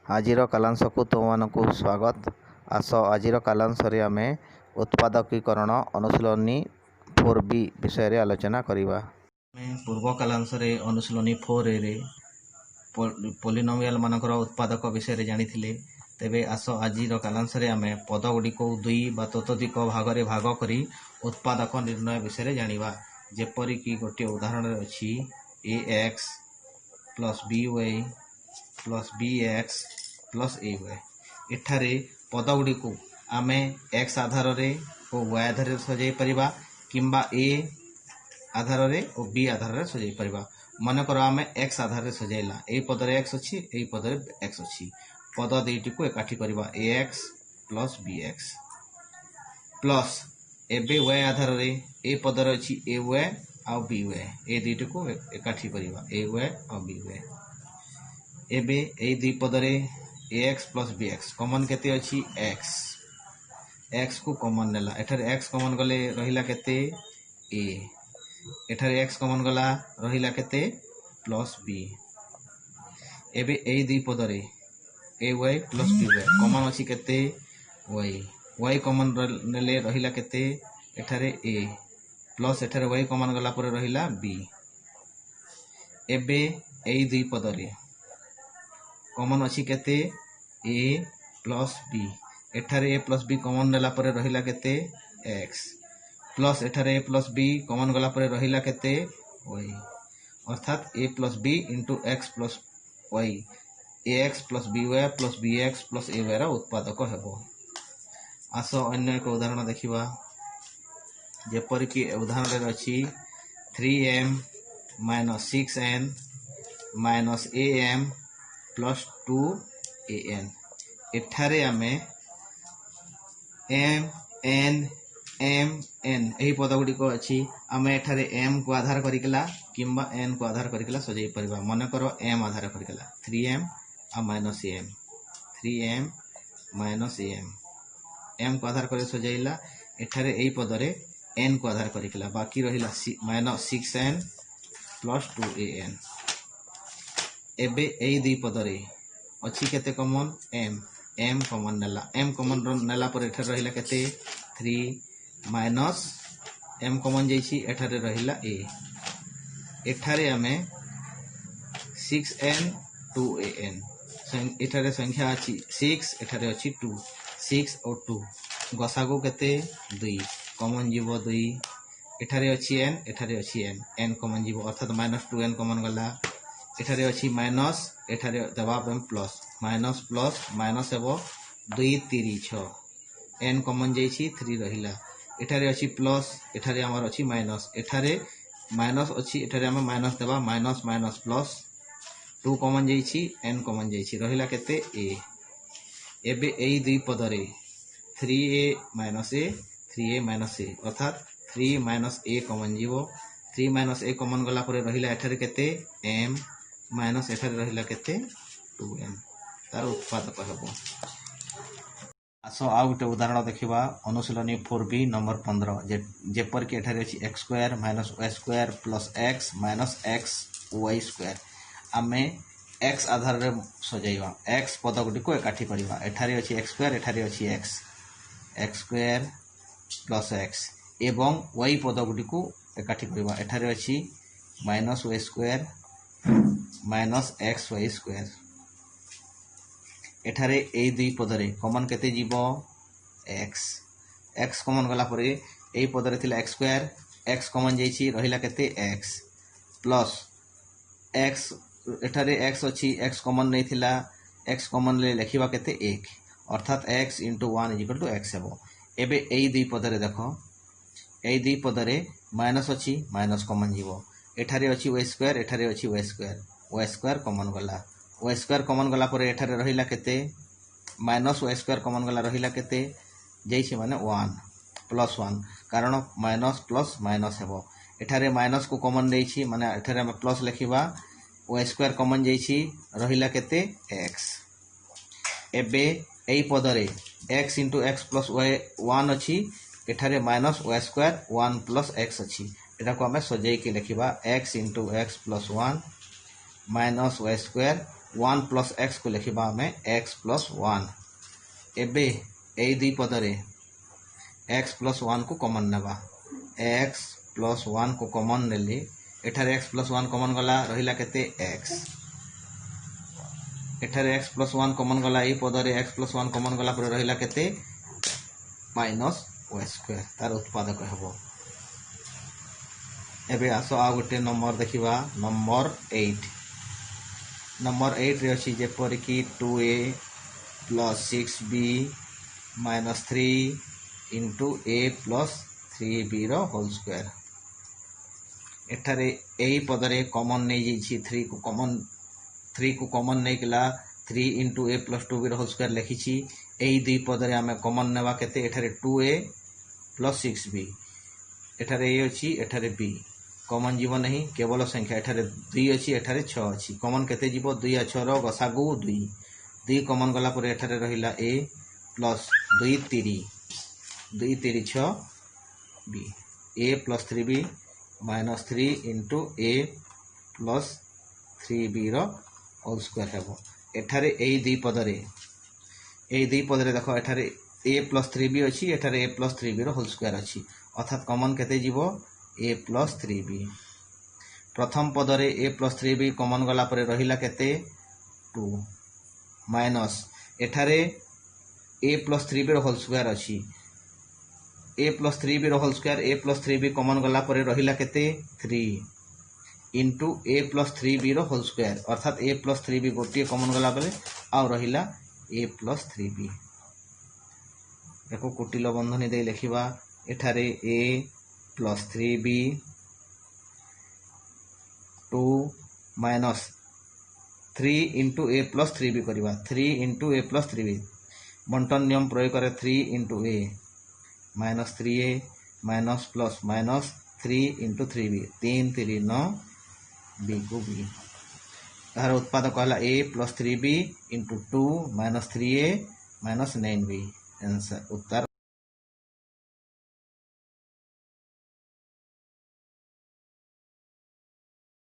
आजिर कालांश को तुमको स्वागत। आस आजिर कालांश आमे उत्पादकीकरण अनुशीलनी 4B विषय रे आलोचना करिबा। पूर्व कालांश अनुशीलनी 4A रे पॉलिनोमियल मानकर उत्पादक विषय रे जानिथिले। तेबे आस आजिर कालांश आमे पद गुडी को दुई बा ततोधिक भाग रे भाग करी उत्पादक निर्णय विषय रे जानिबा। जेपरि कि गोटे उदाहरण रे अछि ax plus by plus bx plus ay। एठारे पद गुडी को आमे x आधार रे और y आधार रे सजाई परिबा किंबा a आधार रे और b आधार रे सजाई परिबा। मन कर आमे x आधार रे सजाइला, ए पद रे x अछि, ए पद रे x अछि। पद दुईटी को एकाठी परिबा ax प्लस bx प्लस एबे y आधार रे ए पद रे अछि ay आ by, ए दुईटी को एकाठी परिबा ay आ by। एबे ए दुई पद रे ax प्लस bx कॉमन केते अछि x को कॉमन नेला। एठारे x कॉमन गले रहिला केते a, एठारे x कॉमन गला रहिला केते प्लस b। एबे ए दुई पद रे ay प्लस by कॉमन अछि केते y कॉमन नेले रहिला केते एठारे a प्लस एठारे y कॉमन गला पर रहिला b। एबे ए दुई पद रे कॉमन अछि केते a प्लस b, एठारे a प्लस b कॉमन नेला पर रहिला केते x प्लस एठारे a प्लस b कॉमन गला पर रहिला केते y, अर्थात a plus b into x plus y ax plus by plus bx plus ay रा उत्पादक हेबो। आसो अन्य एक उदाहरण देखिबा। जेपरि कि उदाहरण रे अछि 3m minus 6n minus am plus 2an। एठारे आमे m n m n एही पद गुडी को अछि, आमे एठारे m को आधार करिकला किंबा n को आधार करिकला सजाई परिबा। मन करो m आधार करिकला 3m आ minus am 3m minus am को आधार करि सजाइला। एठारे एही पद रे n को आधार करिकला, बाकी रहिला माइनस 6n प्लस 2an। एबे एही दुई पद रे अछि केते कॉमन m कॉमन नेला, m कॉमन नेला पर एठारे रहिला केते 3 माइनस m कॉमन जैछि एठारे रहिला a। एठारे आमे 6n 2an एठारे संख्या अछि 6, एठारे अछि 2, 6 और 2 गसागु केते 2 कॉमन जीवो 2, एठारे अछि n एठारे अछि n कॉमन जीवो अर्थात माइनस 2n कॉमन गला। एठारे अछि माइनस एठारे जवाब m plus minus plus minus हेबो 2 3 6 n कॉमन जैछि 3 रहिला। एठारे अछि प्लस एठारे हमर अछि माइनस, एठारे माइनस अछि एठारे हम माइनस देबा माइनस माइनस प्लस 2 कॉमन जैछि n कॉमन जैछि रहिला केते a। एबे एई दुई पद रे 3a माइनस a अर्थात 3 माइनस a कॉमन जीवो, 3 माइनस a कॉमन गला पर रहिला एठारे केते m माइनस एठारे रहिला केते 2n, तार उत्पादक हेबो। आसो आ गुटे उदाहरण देखिबा। अनुशीलनी 4B नंबर 15 जेपर कि एठारे अछि x square minus y square plus x minus x y square. आमे x आधार रे सजाइबा, x पद गुडी को एकाठी परिबा। एठारे अछि x स्क्वायर एठारे अछि x स्क्वायर प्लस x एवं y पद गुडी को एकाठी परिबा। एठारे अछि minus y square minus xy square. एठारे ए दुई पद रे कॉमन केते जीवो x कॉमन गला परे ए पद रे थिला x स्क्वायर x कॉमन जैछि रहिला केते x प्लस x एठारे x अछि x कॉमन नै थिला, x कॉमन ले लेखिबा केते 1 अर्थात x * 1 = x हेबो। एबे ए दुई पद रे देखो ए दुई पद रे माइनस अछि माइनस कॉमन जीवो, एठारे अछि y स्क्वायर एठारे अछि y स्क्वायर कॉमन गला, y स्क्वायर कॉमन गला पर एठारे रहिला केते माइनस y स्क्वायर कॉमन गला रहिला केते जैछि माने 1 प्लस 1 कारण माइनस प्लस माइनस हेबो। एठारे माइनस को कॉमन देछि माने एठारे हम प्लस लिखिबा, y स्क्वायर कॉमन जैछि रहिला केते x। एबे एई पद रे x * x प्लस y 1 अछि, एठारे minus y square 1 plus x अछि। एटा को हमें सजाई के लिखिबा x * x plus 1 minus y square 1 plus x को लिखा आम एक्स प्लस 1 एबे ए दुई पदरे एक्स प्लस 1 को कॉमन नेबा एक्स प्लस 1 को कॉमन नेली एठारे एक्स प्लस 1 कॉमन गला रहिला केते एक्स एठारे एक्स प्लस 1 कॉमन गला ए पदरे एक्स प्लस 1 कॉमन गला पर रहिला केते माइनस वाई स्क्वायर तार उत्पादक हेबो। एबे आसो आ गोटे नंबर देखिबा नंबर 8 रे अछि जेपर कि 2a plus 6b minus 3 into a plus 3b रो होल स्क्वायर एठारे ए पदरे कॉमन नै जी 3 को कॉमन नै किला 3 इंटू a प्लस 2b रो होल स्क्वायर लिखी छी ए दुई पदरे आमे कॉमन नेबा केते एठारे 2a प्लस 6b एठारे ए अछि एठारे b कॉमन जीव नहीं केवल संख्या एठारे 2 अछि एठारे 6 अछि कॉमन केते जीव 2 आ 6 रो गसागु 2 कॉमन गला पर एठारे रहिला a plus 2 3 6 b a plus 3b minus 3 into a plus 3b रो होल स्क्वायर हेबो एठारे ए दुई पदरे देखो एठारे a प्लस 3b अछि एठारे a प्लस 3b रो होल स्क्वायर अछि अर्थात कॉमन केते जीवो a प्लस 3b प्रथम पदरे a प्लस 3b कॉमन गला पर रहिला केते 2 माइनस एठारे a प्लस 3b रो होल स्क्वायर अछि a प्लस 3b रो whole square a plus 3b common गला पर रहिला केते 3 इंटू a प्लस 3b रो होल स्क्वायर अर्थात a प्लस 3b गोटे कॉमन गला पर आ रहिला a प्लस 3b देखो कुटिल बंधनी दे लिखिबा एठारे a plus 3b 2 minus 3 into a plus 3b करवा 3 इंटू a प्लस 3b बंटन नियम प्रयोग करे 3 into a minus 3a minus plus minus 3 into 3b 3 3 9 b को b तार उत्पाद कहला a plus 3b into 2 minus 3a minus 9b answer Uttar